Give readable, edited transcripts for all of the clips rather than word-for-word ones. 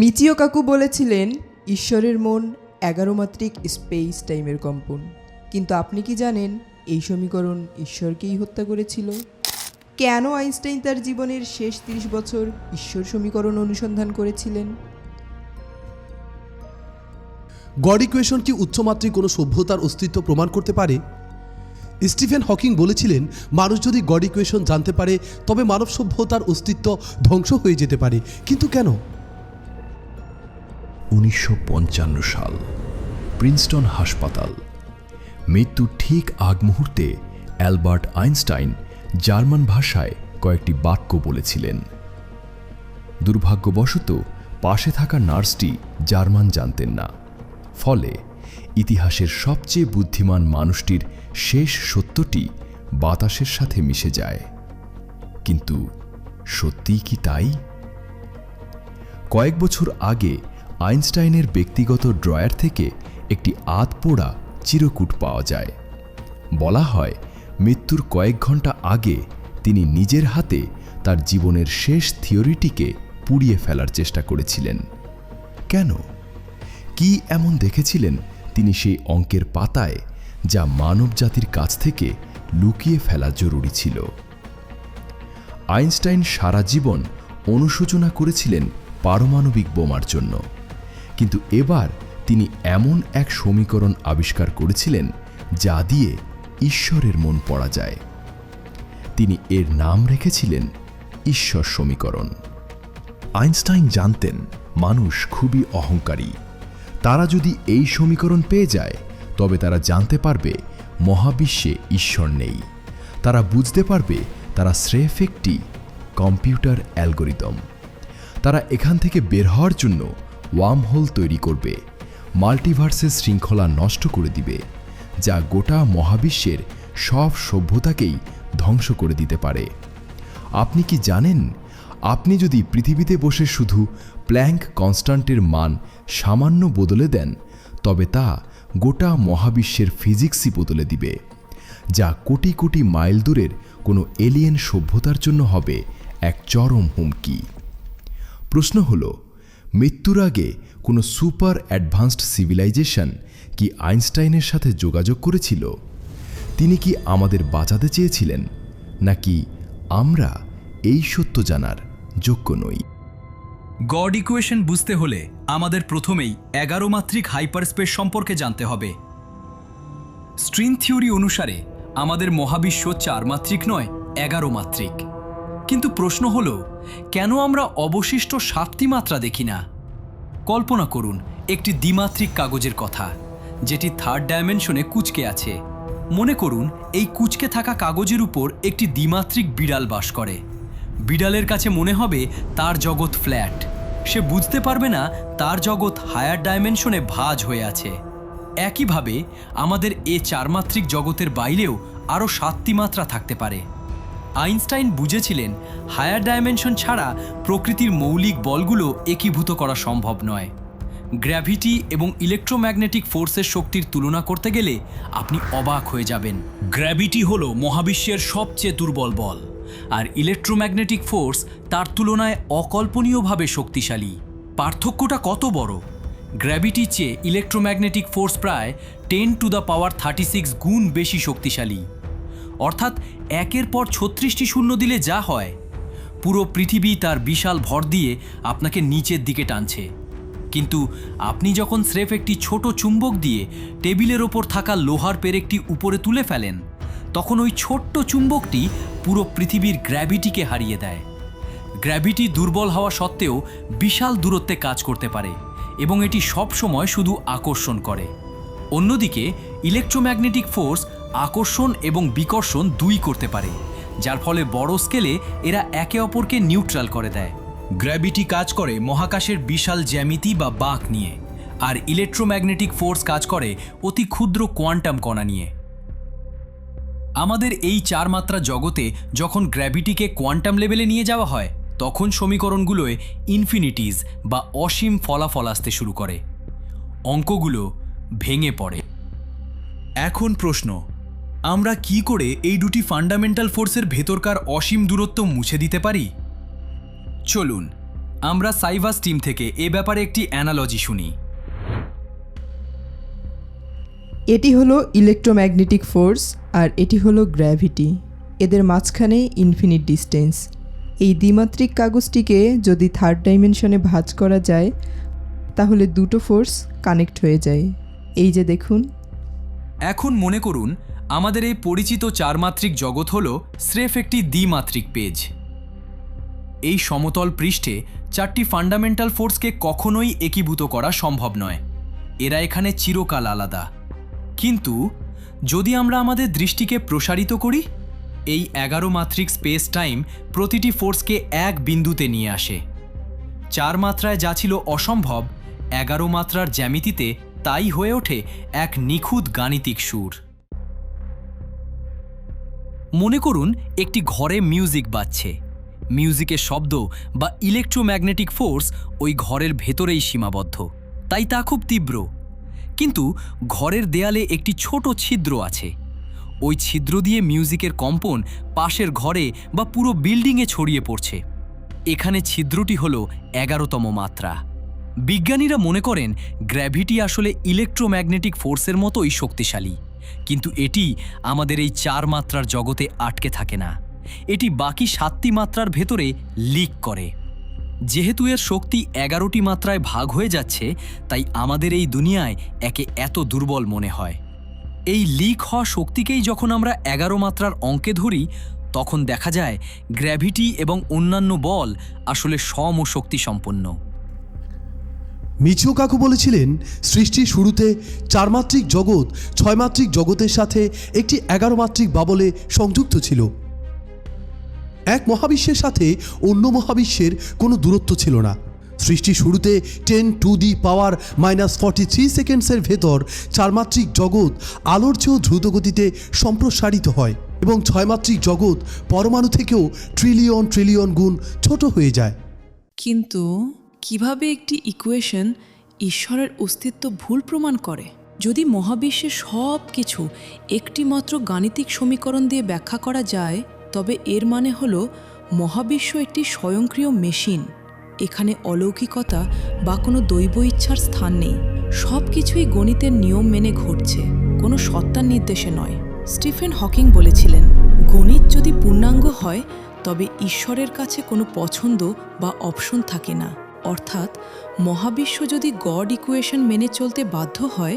মিচিও কাকু বলেছিলেন ঈশ্বরের মন 11 মাত্রিক স্পেস টাইমের কম্পন। কিন্তু আপনি কি জানেন এই সমীকরণ ঈশ্বরকেই হত্যা করেছিল? কেন আইনস্টাইন তার জীবনের শেষ 30 বছর ঈশ্বর সমীকরণ অনুসন্ধান করেছিলেন? গড ইকুয়েশন কি উচ্চমাত্রিক কোনো সভ্যতার অস্তিত্ব প্রমাণ করতে পারে? স্টিফেন হকিং বলেছিলেন, মানুষ যদি গড ইকুয়েশন জানতে পারে তবে মানব সভ্যতার অস্তিত্ব ধ্বংস হয়ে যেতে পারে। কিন্তু কেন? 1955 সাল, প্রিন্সটন হাসপাতাল। মৃত্যুর ঠিক আগ মুহূর্তে অ্যালবার্ট আইনস্টাইন জার্মান ভাষায় কয়েকটি বাক্য বলেছিলেন। দুর্ভাগ্যবশত পাশে থাকা নার্সটি জার্মান জানতেন না। ফলে ইতিহাসের সবচেয়ে বুদ্ধিমান মানুষটির শেষ সত্যটি বাতাসের সাথে মিশে যায়। কিন্তু সত্যিই কি তাই? কয়েক বছর আগে আইনস্টাইনের ব্যক্তিগত ড্রয়ার থেকে একটি আধপোড়া চিরকুট পাওয়া যায়। বলা হয়, মৃত্যুর কয়েক ঘন্টা আগে তিনি নিজের হাতে তার জীবনের শেষ থিওরিটিকে পুড়িয়ে ফেলার চেষ্টা করেছিলেন। কেন? কি এমন দেখেছিলেন তিনি সেই অঙ্কের পাতায়, যা মানবজাতির কাছ থেকে লুকিয়ে ফেলা জরুরি ছিল? আইনস্টাইন সারা জীবন অনুশোচনা করেছিলেন পারমাণবিক বোমার জন্য, কিন্তু এবার তিনি এমন এক সমীকরণ আবিষ্কার করেছিলেন যা দিয়ে ঈশ্বরের মন পড়া যায়। তিনি এর নাম রেখেছিলেন ঈশ্বর সমীকরণ। আইনস্টাইন জানতেন মানুষ খুবই অহংকারী। তারা যদি এই সমীকরণ পেয়ে যায় তবে তারা জানতে পারবে মহাবিশ্বে ঈশ্বর নেই। তারা বুঝতে পারবে তারা স্রেফ একটি কম্পিউটার অ্যালগোরিদম। তারা এখান থেকে বের হওয়ার জন্য ওয়ার্মহোল তৈরি করবে, মাল্টিভার্সের শৃঙ্খলা নষ্ট করে দিবে, যা গোটা মহাবিশ্বের সব সভ্যতাকেই ধ্বংস করে দিতে পারে। আপনি কি জানেন, আপনি যদি পৃথিবীতে বসে শুধু প্ল্যাঙ্ক কনস্ট্যান্টের মান সামান্য বদলে দেন, তবে তা গোটা মহাবিশ্বের ফিজিক্সই বদলে দিবে, যা কোটি কোটি মাইল দূরের কোনো এলিয়েন সভ্যতার জন্য হবে এক চরম হুমকি। প্রশ্ন হল, মৃত্যুর আগে কোনো সুপার অ্যাডভান্সড সিভিলাইজেশন কি আইনস্টাইনের সাথে যোগাযোগ করেছিল? তিনি কি আমাদের বাঁচাতে চেয়েছিলেন, নাকি আমরা এই সত্য জানার যোগ্য নই? গড ইকুয়েশন বুঝতে হলে আমাদের প্রথমেই 11 মাত্রিক হাইপারস্পেস সম্পর্কে জানতে হবে। স্ট্রিং থিওরি অনুসারে আমাদের মহাবিশ্ব 4 মাত্রিক নয়, 11 মাত্রিক। কিন্তু প্রশ্ন হল, কেন আমরা অবশিষ্ট 7টি মাত্রা দেখি না? কল্পনা করুন একটি দ্বিমাত্রিক কাগজের কথা, যেটি থার্ড ডাইমেনশনে কুঁচকে আছে। মনে করুন এই কুঁচকে থাকা কাগজের উপর একটি দ্বিমাত্রিক বিড়াল বাস করে। বিড়ালের কাছে মনে হবে তার জগৎ ফ্ল্যাট। সে বুঝতে পারবে না তার জগৎ হায়ার ডাইমেনশনে ভাঁজ হয়ে আছে। একইভাবে আমাদের এ 4 মাত্রিক জগতের বাইরেও আরও 7টি মাত্রা থাকতে পারে। আইনস্টাইন বুঝেছিলেন হায়ার ডাইমেনশন ছাড়া প্রকৃতির মৌলিক বলগুলো একীভূত করা সম্ভব নয়। গ্র্যাভিটি এবং ইলেকট্রোম্যাগনেটিক ফোর্সের শক্তির তুলনা করতে গেলে আপনি অবাক হয়ে যাবেন। গ্র্যাভিটি হলো মহাবিশ্বের সবচেয়ে দুর্বল বল, আর ইলেকট্রোম্যাগনেটিক ফোর্স তার তুলনায় অকল্পনীয়ভাবে শক্তিশালী। পার্থক্যটা কত বড়! গ্র্যাভিটির চেয়ে ইলেকট্রোম্যাগনেটিক ফোর্স প্রায় 10⁻36 গুণ বেশি শক্তিশালী। অর্থাৎ একের পর 36টি শূন্য দিলে যা হয়, পুরো পৃথিবী তার বিশাল ভর দিয়ে আপনাকে নিচের দিকে টানছে। কিন্তু আপনি যখন স্রেফ একটি ছোট চুম্বক দিয়ে টেবিলের ওপর থাকা লোহার পেরেকটি উপরে তুলে ফেলেন, তখন ওই ছোট্ট চুম্বকটি পুরো পৃথিবীর গ্র্যাভিটিকে হারিয়ে দেয়। গ্র্যাভিটি দুর্বল হওয়া সত্ত্বেও বিশাল দূরত্বে কাজ করতে পারে এবং এটি সব সময় শুধু আকর্ষণ করে। অন্যদিকে ইলেকট্রোম্যাগনেটিক ফোর্স আকর্ষণ এবং বিকর্ষণ দুই করতে পারে, যার ফলে বড় স্কেলে এরা একে অপরকে নিউট্রাল করে দেয়। গ্র্যাভিটি কাজ করে মহাকাশের বিশাল জ্যামিতি বা বাঁক নিয়ে, আর ইলেকট্রোম্যাগনেটিক ফোর্স কাজ করে অতি ক্ষুদ্র কোয়ান্টাম কণা নিয়ে। আমাদের এই 4 মাত্রা জগতে যখন গ্র্যাভিটিকে কোয়ান্টাম লেভেলে নিয়ে যাওয়া হয়, তখন সমীকরণগুলোয় ইনফিনিটিজ বা অসীম ফলাফল আসতে শুরু করে। অঙ্কগুলো ভেঙে পড়ে। এখন প্রশ্ন, আমরা কি করে এই দুটি ফান্ডামেন্টাল ফোর্সের ভেতরকার অসীম দূরত্ব মুছে দিতে পারি? চলুন আমরা সাইভাস টিম থেকে এ ব্যাপারে একটি অ্যানালজি শুনি। এটি হলো ইলেকট্রোম্যাগনেটিক ফোর্স আর এটি হলো গ্র্যাভিটি। এদের মাঝখানে ইনফিনিট ডিস্টেন্স। এই দ্বিমাত্রিক কাগজটিকে যদি থার্ড ডাইমেনশনে ভাঁজ করা যায় তাহলে দুটো ফোর্স কানেক্ট হয়ে যায়। এই যে দেখুন। এখন মনে করুন আমাদের এই পরিচিত চারমাত্রিক জগৎ হল স্রেফ একটি দ্বিমাত্রিক পেজ। এই সমতল পৃষ্ঠে চারটি ফান্ডামেন্টাল ফোর্সকে কখনোই একীভূত করা সম্ভব নয়। এরা এখানে চিরকাল আলাদা। কিন্তু যদি আমরা আমাদের দৃষ্টিকে প্রসারিত করি, এই 11 মাত্রিক স্পেস টাইম প্রতিটি ফোর্সকে এক বিন্দুতে নিয়ে আসে। 4 মাত্রায় যা ছিল অসম্ভব, 11 মাত্রার জ্যামিতিতে তাই হয়ে ওঠে এক নিখুঁত গাণিতিক সুর। মনে করুন একটি ঘরে মিউজিক বাজছে। মিউজিকের শব্দ বা ইলেকট্রোম্যাগনেটিক ফোর্স ওই ঘরের ভেতরেই সীমাবদ্ধ, তাই তা খুব তীব্র। কিন্তু ঘরের দেয়ালে একটি ছোট ছিদ্র আছে। ওই ছিদ্র দিয়ে মিউজিকের কম্পন পাশের ঘরে বা পুরো বিল্ডিংয়ে ছড়িয়ে পড়ছে। এখানে ছিদ্রটি হল 11তম মাত্রা। বিজ্ঞানীরা মনে করেন গ্র্যাভিটি আসলে ইলেকট্রোম্যাগনেটিক ফোর্সের মতোই শক্তিশালী, কিন্তু এটি আমাদের এই 4 মাত্রার জগতে আটকে থাকে না। এটি বাকি 7টি মাত্রার ভেতরে লিক করে। যেহেতু এর শক্তি 11টি মাত্রায় ভাগ হয়ে যাচ্ছে, তাই আমাদের এই দুনিয়ায় একে এত দুর্বল মনে হয়। এই লিক হওয়া শক্তিকেই যখন আমরা 11 মাত্রার অঙ্কে ধরি, তখন দেখা যায় গ্র্যাভিটি এবং অন্যান্য বল আসলে সমশক্তি সম্পন্ন। মিচিও কাকু বলেছিলেন সৃষ্টির শুরুতে 4 মাত্রিক জগৎ 6 মাত্রিক জগতের সাথে একটি 11 মাত্রিক বাবলে সংযুক্ত ছিল। এক মহাবিশ্বের সাথে অন্য মহাবিশ্বের কোনো দূরত্ব ছিল না। সৃষ্টির শুরুতে 10⁻⁻43 সেকেন্ডসের ভেতর 4 মাত্রিক জগৎ আলোর চেয়েও দ্রুত গতিতে সম্প্রসারিত হয় এবং 6 মাত্রিক জগৎ পরমাণু থেকেও ট্রিলিয়ন ট্রিলিয়ন গুণ ছোট হয়ে যায়। কিন্তু কিভাবে একটি ইকুয়েশন ঈশ্বরের অস্তিত্ব ভুল প্রমাণ করে? যদি মহাবিশ্বের সব কিছু একটি মাত্র গাণিতিক সমীকরণ দিয়ে ব্যাখ্যা করা যায়, তবে এর মানে হলো মহাবিশ্ব একটি স্বয়ংক্রিয় মেশিন। এখানে অলৌকিকতা বা কোনো দৈব ইচ্ছার স্থান নেই। সব কিছুই গণিতের নিয়ম মেনে ঘটছে, কোনো সত্তার নির্দেশে নয়। স্টিফেন হকিং বলেছিলেন, গণিত যদি পূর্ণাঙ্গ হয় তবে ঈশ্বরের কাছে কোনো পছন্দ বা অপশন থাকে না। অর্থাৎ মহাবিশ্ব যদি গড ইকুয়েশন মেনে চলতে বাধ্য হয়,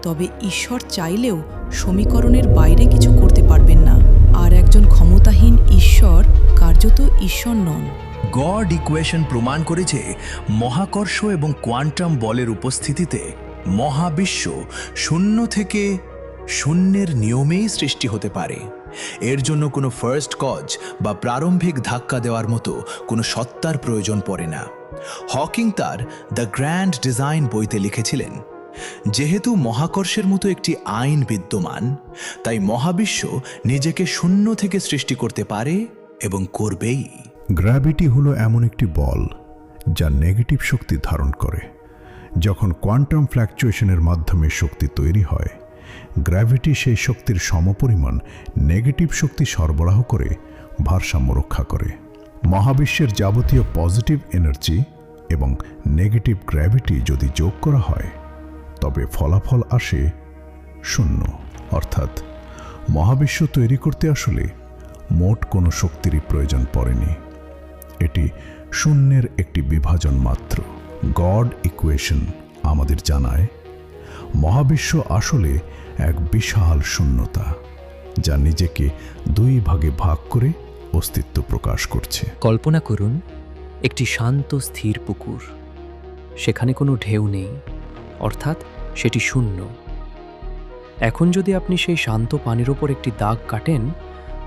তবে ঈশ্বর চাইলেও সমীকরণের বাইরে কিছু করতে পারবেন না। আর একজন ক্ষমতাহীন ঈশ্বর কার্যত ঈশ্বর নন। গড ইকুয়েশন প্রমাণ করেছে মহাকর্ষ এবং কোয়ান্টাম বলের উপস্থিতিতে মহাবিশ্ব শূন্য থেকে শূন্যের নিয়মেই সৃষ্টি হতে পারে। এর জন্য কোনো ফার্স্ট কজ বা প্রারম্ভিক ধাক্কা দেওয়ার মতো কোনো সত্তার প্রয়োজন পড়ে না। হকিং তার দ্য গ্র্যান্ড ডিজাইন বইতে লিখেছিলেন, যেহেতু মহাকর্ষের মতো একটি আইন বিদ্যমান, তাই মহাবিশ্ব নিজেকে শূন্য থেকে সৃষ্টি করতে পারে এবং করবেই। গ্র্যাভিটি হলো এমন একটি বল যা নেগেটিভ শক্তি ধারণ করে। যখন কোয়ান্টাম ফ্ল্যাকচুয়েশনের মাধ্যমে শক্তি তৈরি হয়, গ্র্যাভিটি সেই শক্তির সমপরিমাণ নেগেটিভ শক্তি সরবরাহ করে ভারসাম্য রক্ষা করে। মহাবিশ্বের যাবতীয় পজিটিভ এনার্জি এবং নেগেটিভ গ্র্যাভিটি যদি যোগ করা হয়, তবে ফলাফল আসে শূন্য। অর্থাৎ মহাবিশ্ব তৈরি করতে আসলে মোট কোনো শক্তিরই প্রয়োজন পড়েনি। এটি শূন্যের একটি বিভাজন মাত্র। গড ইকুয়েশন আমাদের জানায় মহাবিশ্ব আসলে এক বিশাল শূন্যতা, যা নিজেকে 2 ভাগে ভাগ করে অস্তিত্ব প্রকাশ করছে। কল্পনা করুন একটি শান্ত স্থির পুকুর। সেখানে কোনো ঢেউ নেই, অর্থাৎ সেটি শূন্য। এখন যদি আপনি সেই শান্ত পানির ওপর একটি দাগ কাটেন,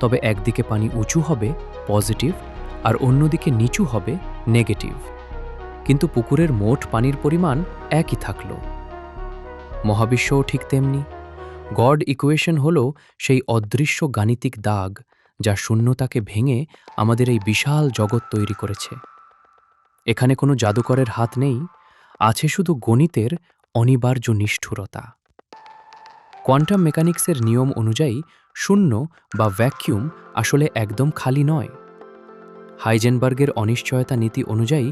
তবে একদিকে পানি উঁচু হবে পজিটিভ আর অন্যদিকে নিচু হবে নেগেটিভ। কিন্তু পুকুরের মোট পানির পরিমাণ একই থাকল। মহাবিশ্বও ঠিক তেমনি। গড ইকুয়েশন হল সেই অদৃশ্য গাণিতিক দাগ যা শূন্যতাকে ভেঙে আমাদের এই বিশাল জগৎ তৈরি করেছে। এখানে কোনো জাদুকরের হাত নেই, আছে শুধু গণিতের অনিবার্য নিষ্ঠুরতা। কোয়ান্টাম মেকানিক্সের নিয়ম অনুযায়ী শূন্য বা ভ্যাকুয়াম আসলে একদম খালি নয়। হাইজেনবার্গের অনিশ্চয়তা নীতি অনুযায়ী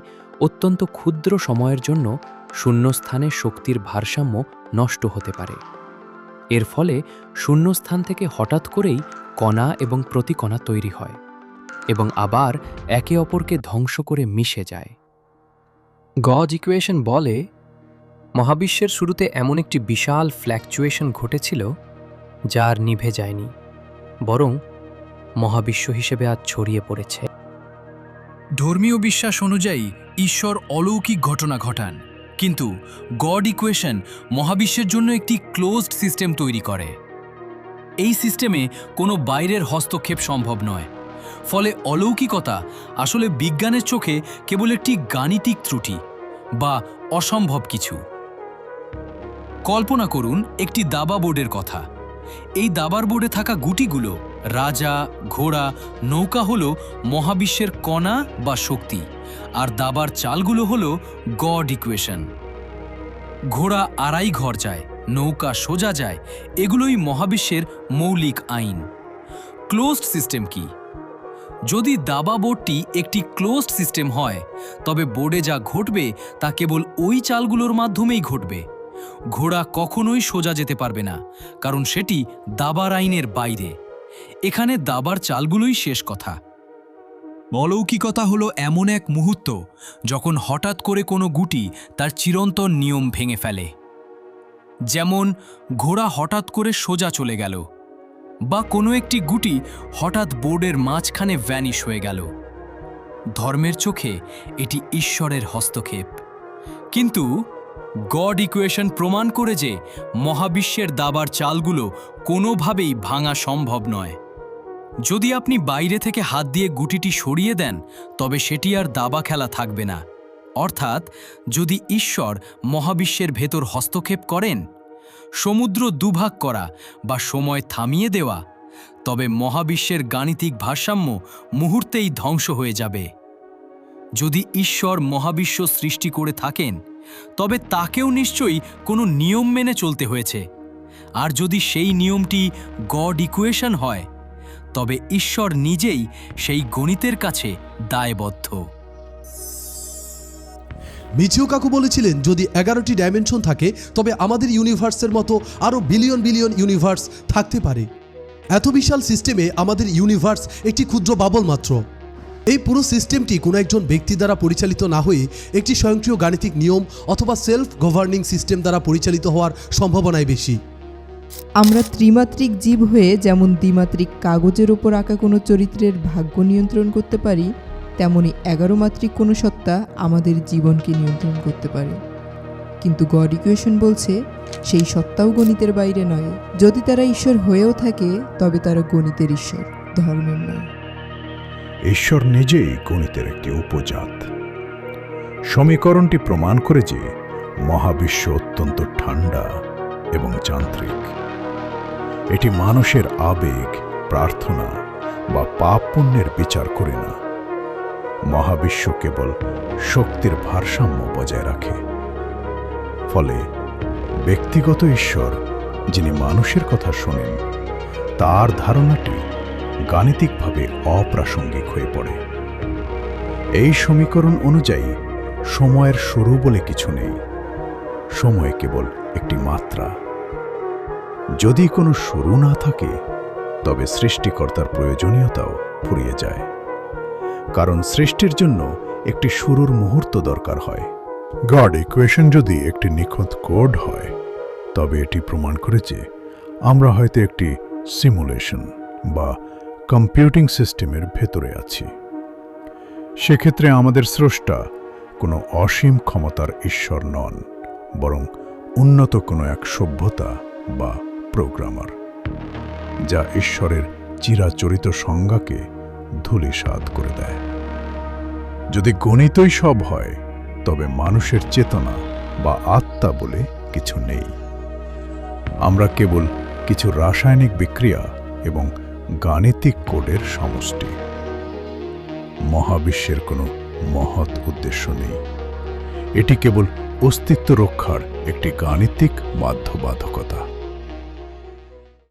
অত্যন্ত ক্ষুদ্র সময়ের জন্য শূন্যস্থানে শক্তির ভারসাম্য নষ্ট হতে পারে। এর ফলে শূন্যস্থান থেকে হঠাৎ করেই কণা এবং প্রতিকণা তৈরি হয় এবং আবার একে অপরকে ধ্বংস করে মিশে যায়। গজ ইকুয়েশন বলে, মহাবিশ্বের শুরুতে এমন একটি বিশাল ফ্ল্যাকচুয়েশন ঘটেছিল যা আর নিভে যায়নি, বরং মহাবিশ্ব হিসেবে আজ ছড়িয়ে পড়েছে। ধর্মীয় বিশ্বাস অনুযায়ী ঈশ্বর অলৌকিক ঘটনা ঘটান, কিন্তু গড ইকুয়েশন মহাবিশ্বের জন্য একটি ক্লোজড সিস্টেম তৈরি করে। এই সিস্টেমে কোনো বাইরের হস্তক্ষেপ সম্ভব নয়, ফলে অলৌকিকতা আসলে বিজ্ঞানের চোখে কেবল একটি গাণিতিক ত্রুটি বা অসম্ভব কিছু। কল্পনা করুন একটি দাবা বোর্ডের কথা। এই দাবার বোর্ডে থাকা গুটিগুলো, রাজা, ঘোড়া, নৌকা হলো মহাবিশ্বের কণা বা শক্তি, আর দাবার চালগুলো হলো গড ইকুয়েশন। ঘোড়া আড়াই ঘর যায়, নৌকা সোজা যায়, এগুলোই মহাবিশ্বের মৌলিক আইন। ক্লোজড সিস্টেম কি? যদি দাবা বোর্ডটি একটি ক্লোজড সিস্টেম হয়, তবে বোর্ডে যা ঘটবে তা কেবল ওই চালগুলোর মাধ্যমেই ঘটবে। ঘোড়া কখনোই সোজা যেতে পারবে না, কারণ সেটি দাবার আইনের বাইরে। এখানে দাবার চালগুলোই শেষ কথা। অলৌকিকতা হলো এমন এক মুহূর্ত যখন হঠাৎ করে কোনো গুটি তার চিরন্তন নিয়ম ভেঙে ফেলে। যেমন ঘোড়া হঠাৎ করে সোজা চলে গেল, বা কোনো একটি গুটি হঠাৎ বোর্ডের মাঝখানে ভ্যানিশ হয়ে গেল। ধর্মের চোখে এটি ঈশ্বরের হস্তক্ষেপ, কিন্তু গড ইকুয়েশন প্রমাণ করে যে মহাবিশ্বের দাবার চালগুলো কোনোভাবেই ভাঙা সম্ভব নয়। যদি আপনি বাইরে থেকে হাত দিয়ে গুটিটি সরিয়ে দেন, তবে সেটি আর দাবা খেলা থাকবে না। অর্থাৎ যদি ঈশ্বর মহাবিশ্বের ভেতর হস্তক্ষেপ করেন, সমুদ্র দুভাগ করা বা সময় থামিয়ে দেওয়া, তবে মহাবিশ্বের গাণিতিক ভারসাম্য মুহূর্তেই ধ্বংস হয়ে যাবে। যদি ঈশ্বর মহাবিশ্ব সৃষ্টি করে থাকেন, তবে তাকেও নিশ্চয়ই কোনো নিয়ম মেনে চলতে হয়েছে। আর যদি সেই নিয়মটি গড ইকুয়েশন হয়, তবে ঈশ্বর নিজেই সেই গণিতের কাছে দায়বদ্ধ। মিচিও কাকু বলেছিলেন, যদি 11টি ডাইমেনশন থাকে তবে আমাদের ইউনিভার্সের মতো আরও বিলিয়ন বিলিয়ন ইউনিভার্স থাকতে পারে। এত বিশাল সিস্টেমে আমাদের ইউনিভার্স একটি ক্ষুদ্র বাবল মাত্র। এই পুরো সিস্টেমটি কোনো একজন ব্যক্তি দ্বারা পরিচালিত না হয়ে একটি স্বয়ংক্রিয় গাণিতিক নিয়ম অথবা সেলফ গভর্নিং সিস্টেম দ্বারা পরিচালিত হওয়ার সম্ভাবনাই বেশি। আমরা ত্রিমাত্রিক জীব হয়ে যেমন দ্বিমাত্রিক কাগজের ওপর আঁকা কোনো চরিত্রের ভাগ্য নিয়ন্ত্রণ করতে পারি, তেমনি 11 মাত্রিক কোনো সত্তা আমাদের জীবনকে নিয়ন্ত্রণ করতে পারে। কিন্তু গড ইকুয়েশন বলছে সেই সত্তাও গণিতের বাইরে নয়। যদি তারা ঈশ্বর হয়েও থাকে, তবে তারা গণিতের ঈশ্বর, ধর্মের নয়। ঈশ্বর নিজেই গণিতের একটি উপজাত। সমীকরণটি প্রমাণ করে যে মহাবিশ্ব অত্যন্ত ঠান্ডা এবং যান্ত্রিক। এটি মানুষের আবেগ, প্রার্থনা বা পাপ পুণ্যের বিচার করে না। মহাবিশ্ব কেবল শক্তির ভারসাম্য বজায় রাখে। ফলে ব্যক্তিগত ঈশ্বর, যিনি মানুষের কথা শোনেন, তার ধারণাটি গাণিতিকভাবে অপ্রাসঙ্গিক হয়ে পড়ে। এই সমীকরণ অনুযায়ী সময়ের শুরু বলে কিছু নেই। সময় কেবল একটি মাত্রা। যদি কোনো শুরু না থাকে, তবে সৃষ্টিকর্তার প্রয়োজনীয়তাও ফুরিয়ে যায়, কারণ সৃষ্টির জন্য একটি শুরুর মুহূর্ত দরকার হয়। গড ইকুয়েশন যদি একটি নিখুঁত কোড হয়, তবে এটি প্রমাণ করে যে আমরা হয়তো একটি সিমুলেশন বা কম্পিউটিং সিস্টেমের ভেতরে আছি। সেক্ষেত্রে আমাদের স্রষ্টা কোনো অসীম ক্ষমতার ঈশ্বর নন, বরং উন্নত কোনো এক সভ্যতা বা প্রোগ্রামার, যা ঈশ্বরের চিরাচরিত সংজ্ঞাকে ধূলিসাৎ করে দেয়। যদি গণিতই সব হয়, তবে মানুষের চেতনা বা আত্মা বলে কিছু নেই। আমরা কেবল কিছু রাসায়নিক বিক্রিয়া এবং গাণিতিক কোডের সমষ্টি। মহাবিশ্বের কোনো মহৎ উদ্দেশ্য নেই। এটি কেবল অস্তিত্ব রক্ষার একটি গাণিতিক বাধ্যবাধকতা।